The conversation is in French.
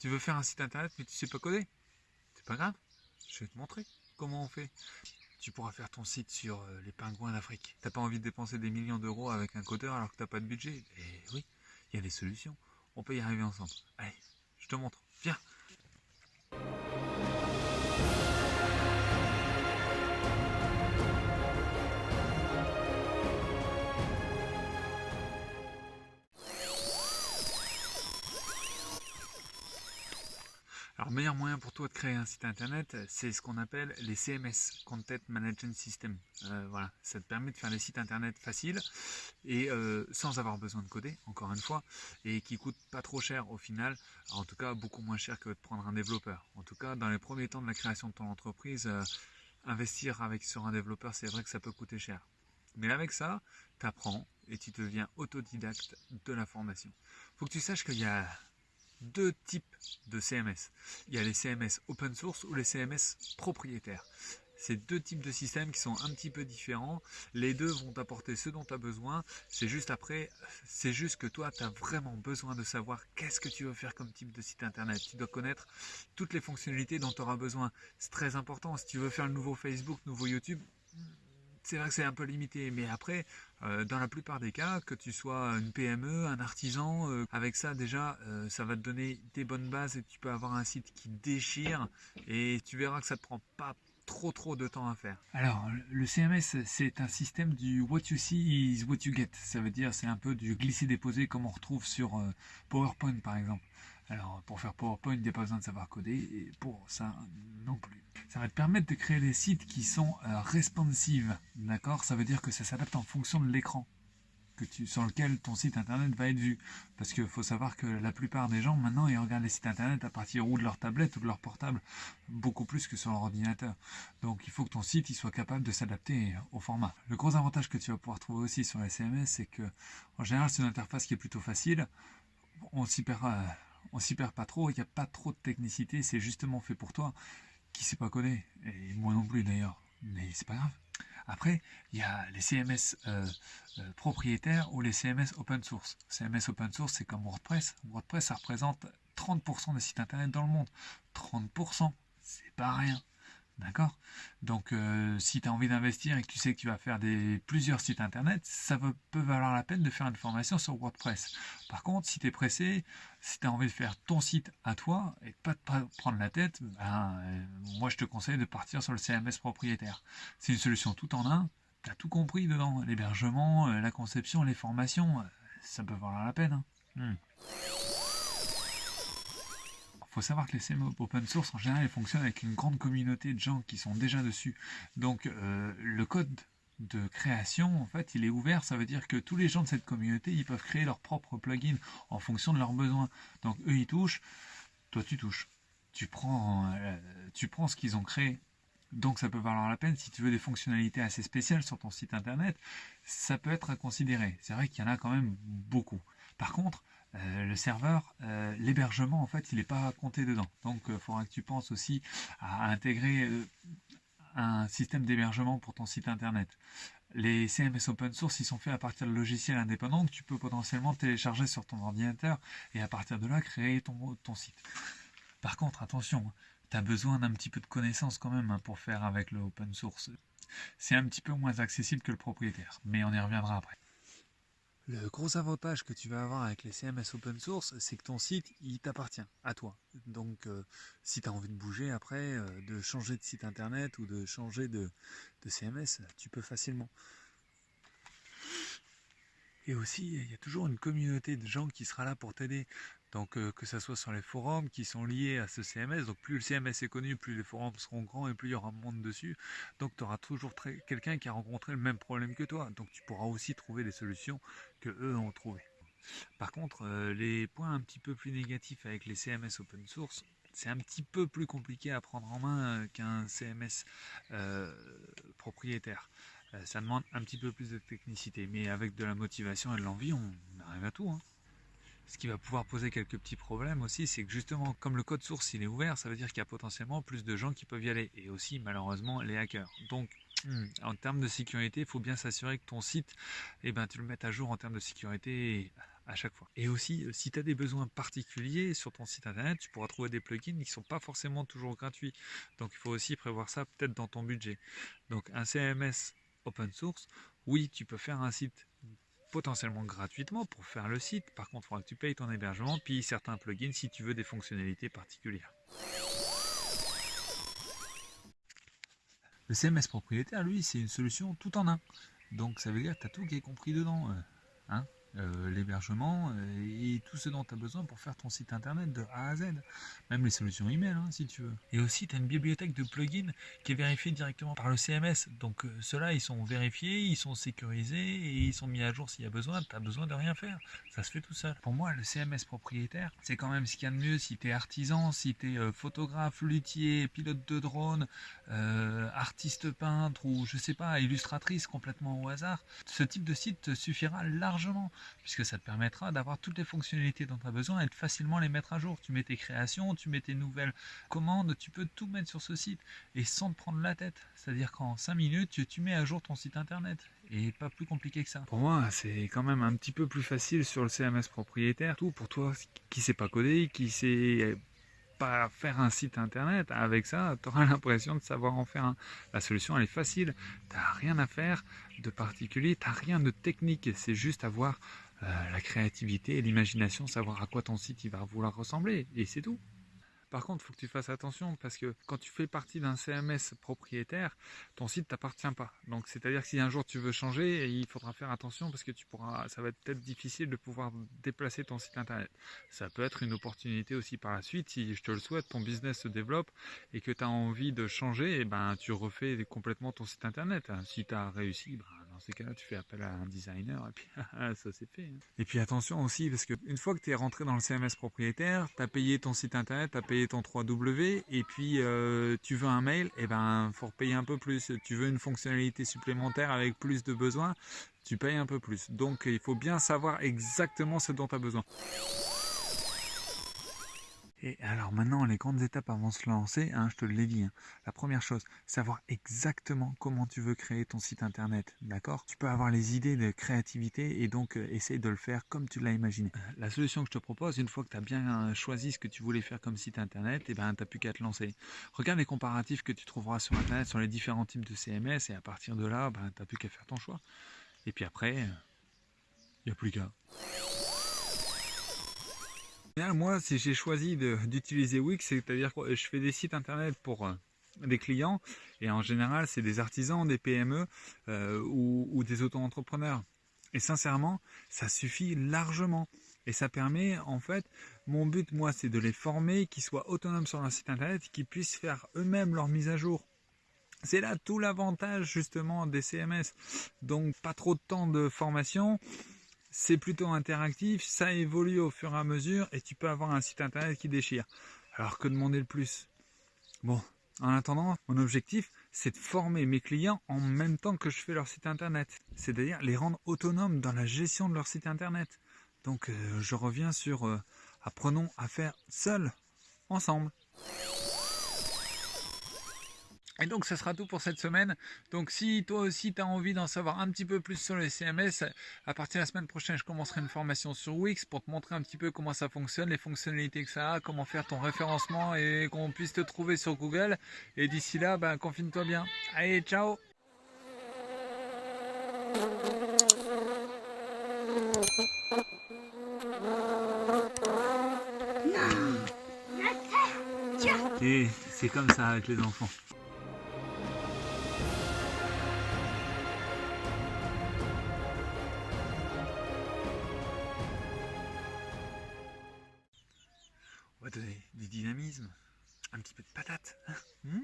Tu veux faire un site internet mais tu sais pas coder? C'est pas grave, je vais te montrer comment on fait. Tu pourras faire ton site sur les pingouins d'Afrique. T'as pas envie de dépenser des millions d'euros avec un codeur alors que t'as pas de budget? Et oui, il y a des solutions. On peut y arriver ensemble. Allez, je te montre. Viens. Alors, le meilleur moyen pour toi de créer un site internet, c'est ce qu'on appelle les CMS, Content Management System. Voilà, ça te permet de faire des sites internet faciles et sans avoir besoin de coder, encore une fois, et qui coûtent pas trop cher au final, en tout cas beaucoup moins cher que de prendre un développeur. En tout cas, dans les premiers temps de la création de ton entreprise, investir sur un développeur, c'est vrai que ça peut coûter cher. Mais avec ça, tu apprends et tu deviens autodidacte de la formation. Il faut que tu saches qu'il y a deux types de CMS. Il y a les CMS open source ou les CMS propriétaires. C'est deux types de systèmes qui sont un petit peu différents. Les deux vont t'apporter ce dont tu as besoin. C'est juste que toi, tu as vraiment besoin de savoir qu'est-ce que tu veux faire comme type de site internet. Tu dois connaître toutes les fonctionnalités dont tu auras besoin. C'est très important. Si tu veux faire le nouveau Facebook, nouveau YouTube, c'est vrai que c'est un peu limité, mais après, dans la plupart des cas, que tu sois une PME, un artisan, avec ça déjà, ça va te donner des bonnes bases et tu peux avoir un site qui déchire et tu verras que ça ne te prend pas trop de temps à faire. Alors, le CMS, c'est un système du what you see is what you get. Ça veut dire, c'est un peu du glisser-déposer comme on retrouve sur PowerPoint par exemple. Alors, pour faire PowerPoint, il n'y a pas besoin de savoir coder, et pour ça non plus. Ça va te permettre de créer des sites qui sont responsive, d'accord? Ça veut dire que ça s'adapte en fonction de l'écran sur lequel ton site internet va être vu. Parce qu'il faut savoir que la plupart des gens, maintenant, ils regardent les sites internet à partir ou de leur tablette ou de leur portable, beaucoup plus que sur leur ordinateur. Donc il faut que ton site il soit capable de s'adapter au format. Le gros avantage que tu vas pouvoir trouver aussi sur les CMS, c'est que en général, c'est une interface qui est plutôt facile. On s'y perd pas trop, il n'y a pas trop de technicité, c'est justement fait pour toi qui sait pas coder, et moi non plus d'ailleurs, mais c'est pas grave. Après, il y a les CMS propriétaires ou les CMS open source. CMS open source, c'est comme WordPress. WordPress, ça représente 30% des sites internet dans le monde. 30%, c'est pas rien. D'accord? Donc, si tu as envie d'investir et que tu sais que tu vas faire plusieurs sites internet, ça peut valoir la peine de faire une formation sur WordPress. Par contre, si tu es pressé, si tu as envie de faire ton site à toi et pas te prendre la tête, moi je te conseille de partir sur le CMS propriétaire. C'est une solution tout en un, tu as tout compris dedans, l'hébergement, la conception, les formations, ça peut valoir la peine. Hein. Il faut savoir que les CMS open source, en général, ils fonctionnent avec une grande communauté de gens qui sont déjà dessus. Donc, le code de création, en fait, il est ouvert. Ça veut dire que tous les gens de cette communauté, ils peuvent créer leur propre plugin en fonction de leurs besoins. Donc, eux, ils touchent. Toi, tu touches. Tu prends ce qu'ils ont créé. Donc, ça peut valoir la peine. Si tu veux des fonctionnalités assez spéciales sur ton site internet, ça peut être à considérer. C'est vrai qu'il y en a quand même beaucoup. Par contre, le serveur, l'hébergement, en fait, il n'est pas compté dedans. Donc, il faudra que tu penses aussi à intégrer un système d'hébergement pour ton site internet. Les CMS open source, ils sont faits à partir de logiciels indépendants que tu peux potentiellement télécharger sur ton ordinateur et à partir de là, créer ton site. Par contre, attention, tu as besoin d'un petit peu de connaissances quand même pour faire avec le open source. C'est un petit peu moins accessible que le propriétaire, mais on y reviendra après. Le gros avantage que tu vas avoir avec les CMS open source, c'est que ton site, il t'appartient à toi. Donc, si tu as envie de bouger après, de changer de site internet ou de changer de CMS, tu peux facilement. Et aussi, il y a toujours une communauté de gens qui sera là pour t'aider. Donc, que ce soit sur les forums qui sont liés à ce CMS, donc plus le CMS est connu, plus les forums seront grands et plus il y aura de monde dessus. Donc, tu auras toujours quelqu'un qui a rencontré le même problème que toi. Donc, tu pourras aussi trouver des solutions que eux ont trouvées. Par contre, les points un petit peu plus négatifs avec les CMS open source, c'est un petit peu plus compliqué à prendre en main qu'un CMS propriétaire. Ça demande un petit peu plus de technicité, mais avec de la motivation et de l'envie, on arrive à tout. Hein. Ce qui va pouvoir poser quelques petits problèmes aussi, c'est que justement, comme le code source il est ouvert, ça veut dire qu'il y a potentiellement plus de gens qui peuvent y aller, et aussi malheureusement les hackers. Donc, en termes de sécurité, il faut bien s'assurer que ton site, tu le mettes à jour en termes de sécurité à chaque fois. Et aussi, si tu as des besoins particuliers sur ton site internet, tu pourras trouver des plugins qui ne sont pas forcément toujours gratuits. Donc il faut aussi prévoir ça peut-être dans ton budget. Donc un CMS open source, oui, tu peux faire un site potentiellement gratuitement pour faire le site. Par contre, il faudra que tu payes ton hébergement, puis certains plugins si tu veux des fonctionnalités particulières. Le CMS propriétaire, lui, c'est une solution tout en un. Donc ça veut dire que tu as tout qui est compris dedans. Hein, l'hébergement et tout ce dont tu as besoin pour faire ton site internet de A à Z. Même les solutions email, hein, si tu veux. Et aussi, tu as une bibliothèque de plugins qui est vérifiée directement par le CMS. Donc ceux-là, ils sont vérifiés, ils sont sécurisés et ils sont mis à jour s'il y a besoin. Tu n'as besoin de rien faire. Ça se fait tout seul. Pour moi, le CMS propriétaire, c'est quand même ce qu'il y a de mieux si tu es artisan, si tu es photographe, luthier, pilote de drone, artiste peintre ou je sais pas, illustratrice complètement au hasard. Ce type de site te suffira largement, puisque ça te permettra d'avoir toutes les fonctionnalités dont tu as besoin et de facilement les mettre à jour. Tu mets tes créations, tu mets tes nouvelles commandes, tu peux tout mettre sur ce site et sans te prendre la tête. C'est-à-dire qu'en 5 minutes, tu mets à jour ton site internet et pas plus compliqué que ça. Pour moi, c'est quand même un petit peu plus facile sur le CMS propriétaire. Tout pour toi qui sait pas coder, qui sait pas faire un site internet, avec ça, tu auras l'impression de savoir en faire un. La solution, elle est facile. Tu n'as rien à faire de particulier, tu n'as rien de technique. C'est juste avoir la créativité et l'imagination, savoir à quoi ton site il va vouloir ressembler. Et c'est tout. Par contre, il faut que tu fasses attention parce que quand tu fais partie d'un CMS propriétaire, ton site ne t'appartient pas. Donc, c'est-à-dire que si un jour tu veux changer, il faudra faire attention parce que ça va être peut-être difficile de pouvoir déplacer ton site internet. Ça peut être une opportunité aussi par la suite. Si je te le souhaite, ton business se développe et que tu as envie de changer, et ben, tu refais complètement ton site internet. Si tu as réussi, dans ces cas-là, tu fais appel à un designer et puis ça c'est fait. Et puis attention aussi, parce qu'une fois que tu es rentré dans le CMS propriétaire, tu as payé ton site internet, tu as payé ton 3W, et puis tu veux un mail, et ben faut repayer un peu plus. Tu veux une fonctionnalité supplémentaire avec plus de besoins, tu payes un peu plus. Donc il faut bien savoir exactement ce dont tu as besoin. Et alors maintenant, les grandes étapes avant de se lancer, hein, je te l'ai dit. La première chose, savoir exactement comment tu veux créer ton site internet. D'accord ? Tu peux avoir les idées de créativité et donc essaye de le faire comme tu l'as imaginé. La solution que je te propose, une fois que tu as bien choisi ce que tu voulais faire comme site internet, tu n'as plus qu'à te lancer. Regarde les comparatifs que tu trouveras sur internet sur les différents types de CMS et à partir de là, tu n'as plus qu'à faire ton choix. Et puis après, il n'y a plus qu'à. Moi, si j'ai choisi d'utiliser Wix, c'est-à-dire que je fais des sites internet pour des clients et en général, c'est des artisans, des PME ou des auto-entrepreneurs. Et sincèrement, ça suffit largement. Et ça permet, en fait, mon but, moi, c'est de les former, qu'ils soient autonomes sur leur site internet, qu'ils puissent faire eux-mêmes leur mise à jour. C'est là tout l'avantage, justement, des CMS. Donc, pas trop de temps de formation. C'est plutôt interactif, ça évolue au fur et à mesure et tu peux avoir un site internet qui déchire. Alors que demander le plus ? Bon, en attendant, mon objectif, c'est de former mes clients en même temps que je fais leur site internet. C'est-à-dire les rendre autonomes dans la gestion de leur site internet. Donc je reviens sur apprenons à faire seuls, ensemble. Et donc ça sera tout pour cette semaine. Donc si toi aussi tu as envie d'en savoir un petit peu plus sur les CMS, à partir de la semaine prochaine je commencerai une formation sur Wix pour te montrer un petit peu comment ça fonctionne, les fonctionnalités que ça a, comment faire ton référencement et qu'on puisse te trouver sur Google. Et d'ici là, confine-toi bien. Allez, ciao. Et c'est comme ça avec les enfants. On va donner du dynamisme, un petit peu de patate. Hein.